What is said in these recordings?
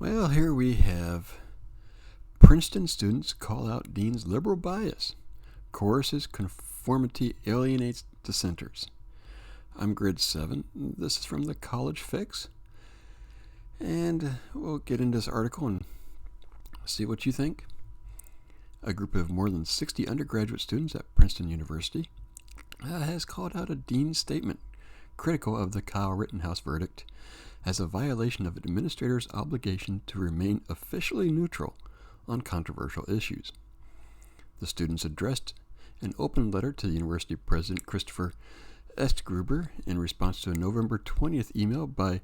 Well, here we have Princeton students call out dean's liberal bias. Coerces conformity alienates dissenters. I'm grade 7. This is from the College Fix. And we'll get into this article and see what you think. A group of more than 60 undergraduate students at Princeton University has called out a dean's statement critical of the Kyle Rittenhouse verdict as a violation of an administrator's obligation to remain officially neutral on controversial issues. The students addressed an open letter to the university president Christopher Estgruber in response to a November 20th email by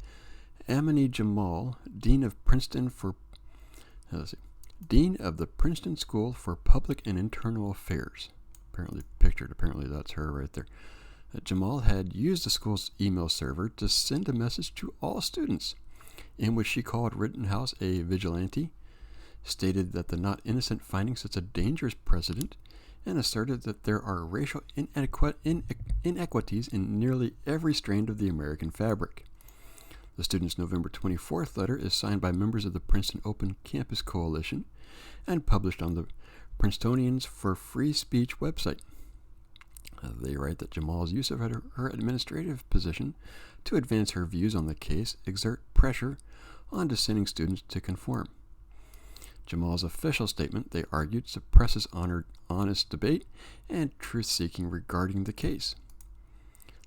Amini Jamal, Dean of the Princeton School for Public and Internal Affairs. Apparently that's her right there. Jamal had used the school's email server to send a message to all students in which she called Rittenhouse a vigilante, stated that the not innocent finding sets a dangerous precedent, and asserted that there are racial inequities in nearly every strand of the American fabric. The student's November 24th letter is signed by members of the Princeton Open Campus Coalition and published on the Princetonians for Free Speech website. They write that Jamal's use of her administrative position to advance her views on the case exert pressure on dissenting students to conform. Jamal's official statement, they argued, suppresses honest debate and truth-seeking regarding the case.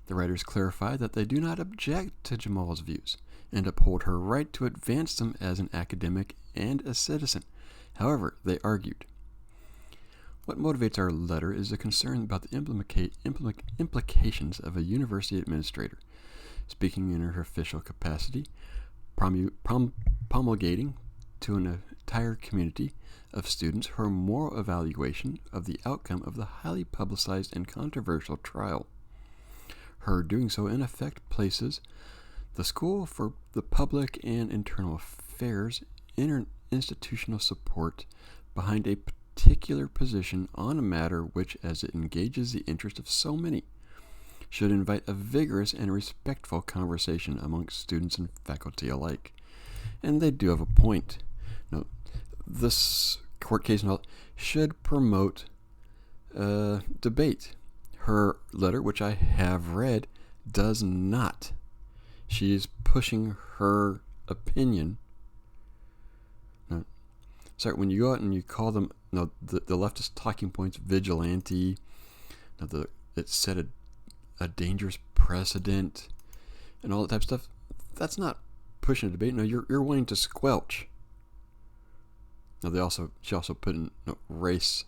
The writers clarify that they do not object to Jamal's views and uphold her right to advance them as an academic and a citizen. However, they argued, what motivates our letter is a concern about the implications of a university administrator, speaking in her official capacity, promulgating to an entire community of students her moral evaluation of the outcome of the highly publicized and controversial trial. Her doing so in effect places the School for the Public and Internal Affairs institutional support behind a particular position on a matter which, as it engages the interest of so many, should invite a vigorous and respectful conversation amongst students and faculty alike. And they do have a point. Now, this court case should promote debate. Her letter, which I have read, does not. She is pushing her opinion. When you go out and you call them, the leftist talking points, vigilante, it set a dangerous precedent, and all that type of stuff. That's not pushing a debate. No, you're wanting to squelch. Now she also put in race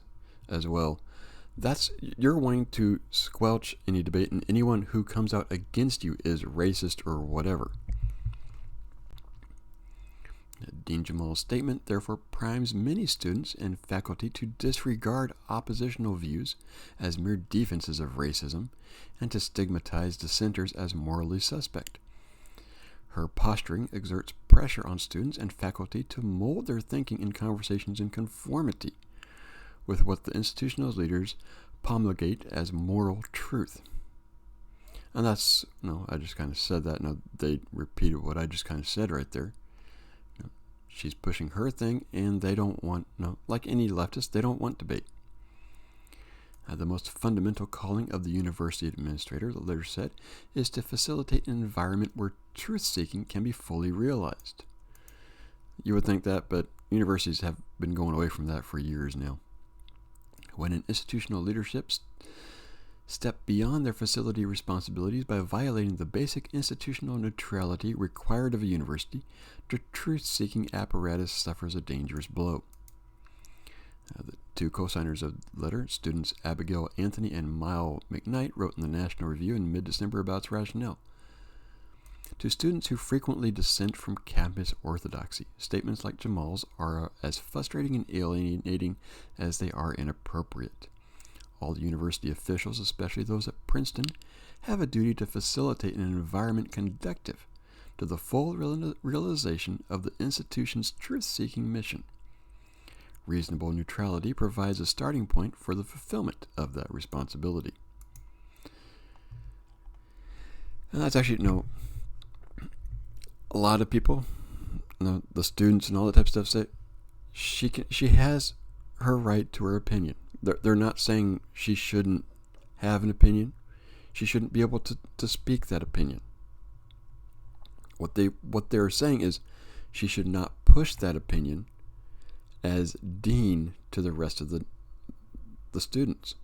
as well. You're wanting to squelch any debate, and anyone who comes out against you is racist or whatever. Dean Jamal's statement therefore primes many students and faculty to disregard oppositional views as mere defenses of racism and to stigmatize dissenters as morally suspect. Her posturing exerts pressure on students and faculty to mold their thinking and conversations in conformity with what the institutional leaders promulgate as moral truth. And that's, I just kind of said that. They repeated what I just kind of said right there. She's pushing her thing, and they don't want, like any leftist, they don't want debate. The most fundamental calling of the university administrator, the letter said, is to facilitate an environment where truth-seeking can be fully realized. You would think that, but universities have been going away from that for years now. When an institutional leadership step beyond their facility responsibilities by violating the basic institutional neutrality required of a university, the truth-seeking apparatus suffers a dangerous blow. The two co-signers of the letter, students Abigail Anthony and Myle McKnight, wrote in the National Review in mid-December about its rationale. To students who frequently dissent from campus orthodoxy, statements like Jamal's are as frustrating and alienating as they are inappropriate. All the university officials, especially those at Princeton, have a duty to facilitate an environment conducive to the full realization of the institution's truth-seeking mission. Reasonable neutrality provides a starting point for the fulfillment of that responsibility. And that's actually, a lot of people the students and all that type of stuff say she has her right to her opinion. They're not saying she shouldn't have an opinion. She shouldn't be able to speak that opinion. What they're saying is she should not push that opinion as dean to the rest of the students.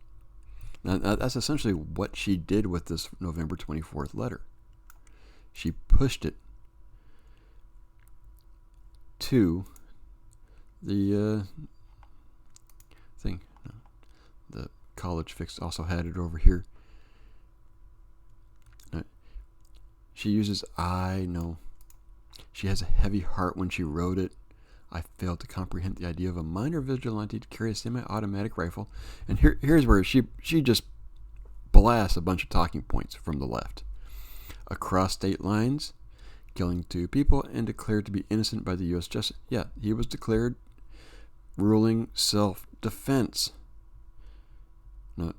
Now, that's essentially what she did with this November 24th letter. She pushed it to the thing. The College Fix also had it over here. She uses I know. She has a heavy heart when she wrote it. I failed to comprehend the idea of a minor vigilante to carry a semi-automatic rifle. And here's where she just blasts a bunch of talking points from the left. Across state lines, killing 2 people, and declared to be innocent by the U.S. Justice. Yeah, he was declared ruling self-defense. No,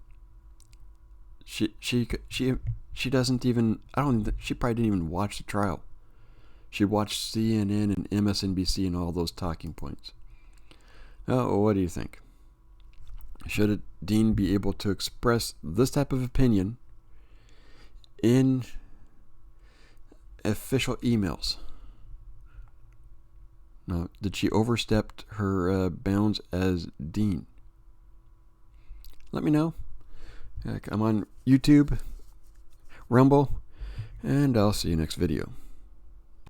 she doesn't even. She probably didn't even watch the trial. She watched CNN and MSNBC and all those talking points. Oh, what do you think? Should a dean be able to express this type of opinion in official emails? No, did she overstep her bounds as dean? Let me know. I'm on YouTube, Rumble, and I'll see you next video.